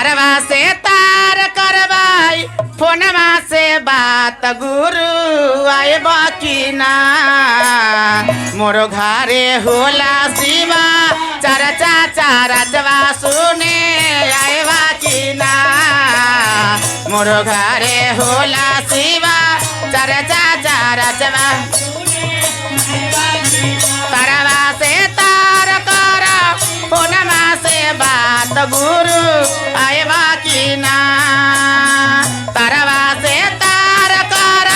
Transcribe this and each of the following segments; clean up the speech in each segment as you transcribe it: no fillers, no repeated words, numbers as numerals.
तरवा से तार करवाई फोनमा से बात गुरु आए बाकी ना मोरो घरे होला शिवा चरचा चरचवा सुने आए बाकी ना मोरो घरे होला शिवा चरचा चरचवा तरवा से तार कर फोनमा से बात गुरु आए बाकी ना तरवा से तार कर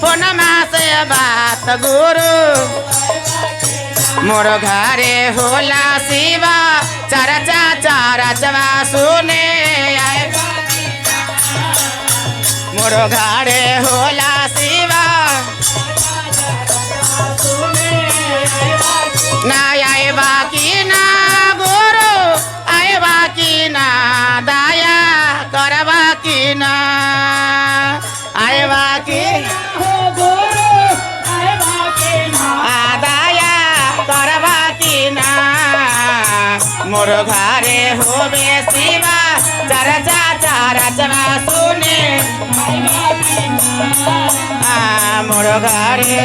फोनमा से बात गुरु मोर घरे होला शिवा चरचा चरचवा सुने आए मोर घरे होला शिवा ना आए बाकी ना गुरु आए बाकी ना दया कर बाकी ना आए बाकी दया कर बाकी ना मोर घरे होवे शिवा चरचा चरचवा सुने मोर घरे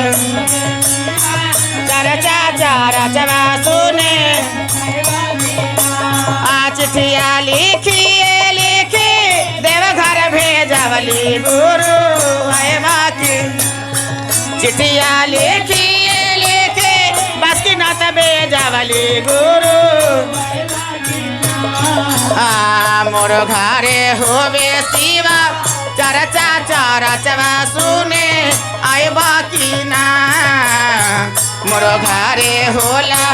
चरचा चरचवा सुने चिट्ठिया लिखिए लिखी देवघर भेजवली गुरु आए बाकी चिट्ठिया लिखिए लिखी बासुकीनाथ भेजवली गुरु मोर घरे होवे शिवा चरचा चरचवा सुने आए बाकी ना मोर घरे होला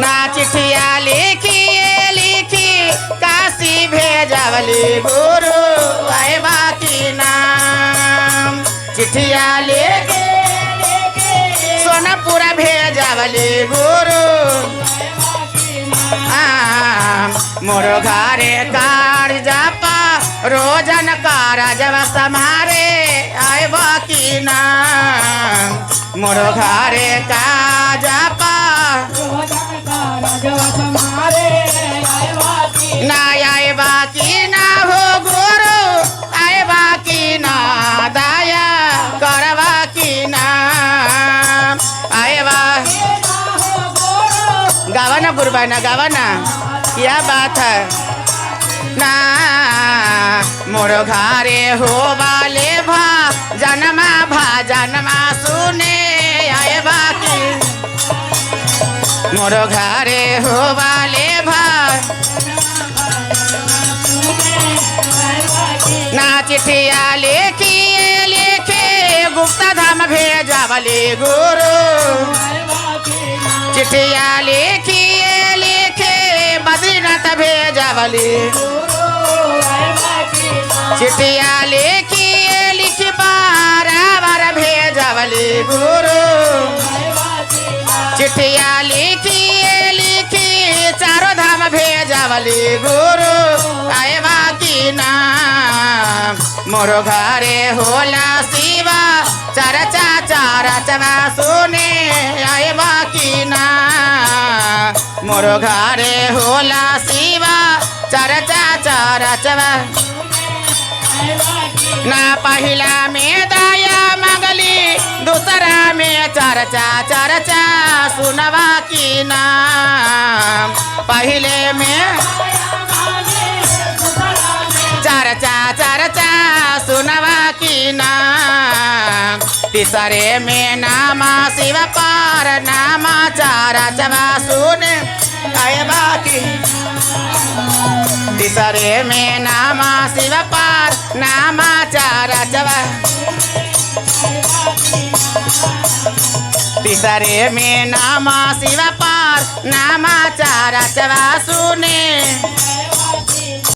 ना चिट्ठिया लिखिए लिखी काशी भेजवली गुरु आए बाकी ना चिट्ठिया लिखी सोनपुर भेजवली गुरु मोर घरे कार्य पा रोजन कारजवा समारे आए बाकी ना मोर घरे काज पा ना आए बाकी ना हो गुरु आए बाकी ना दया कर बाकी ना आए बा गावाना गुरबाना गावाना क्या बात है ना मोर घरे हो वाले भा जनमा सुने आए बाकी मोर घरे हो वाले भा ना चिट्ठिया लिखिए लिखे गुप्ता धाम भेजवली गुरु चिट्ठिया लिखिए लिखे बद्रीनाथ भेजवली चिट्ठिया लिखिए लिखी बार भेजवली गुरु चिट्ठिया लिखिए लिखी चारों धाम भेजवली गुरु आए बाकी ना मोर घरे होला शिवा चरचा चरचवा सुने आए बाकी ना मोर घरे होला शिवा चरचा चरचवा ना पहला में दया मंगली दूसरा में चरचा चरचा सुनवा की ना पहले में चरचा चरचा सुनवा की ना तीसरे में नामा शिव पार नामा चरचवा सुने आए बाकी तीसरे में नामा शिव पार नामा चरचवा तीसरे में नामा शिव पार नामा चरचवा सुने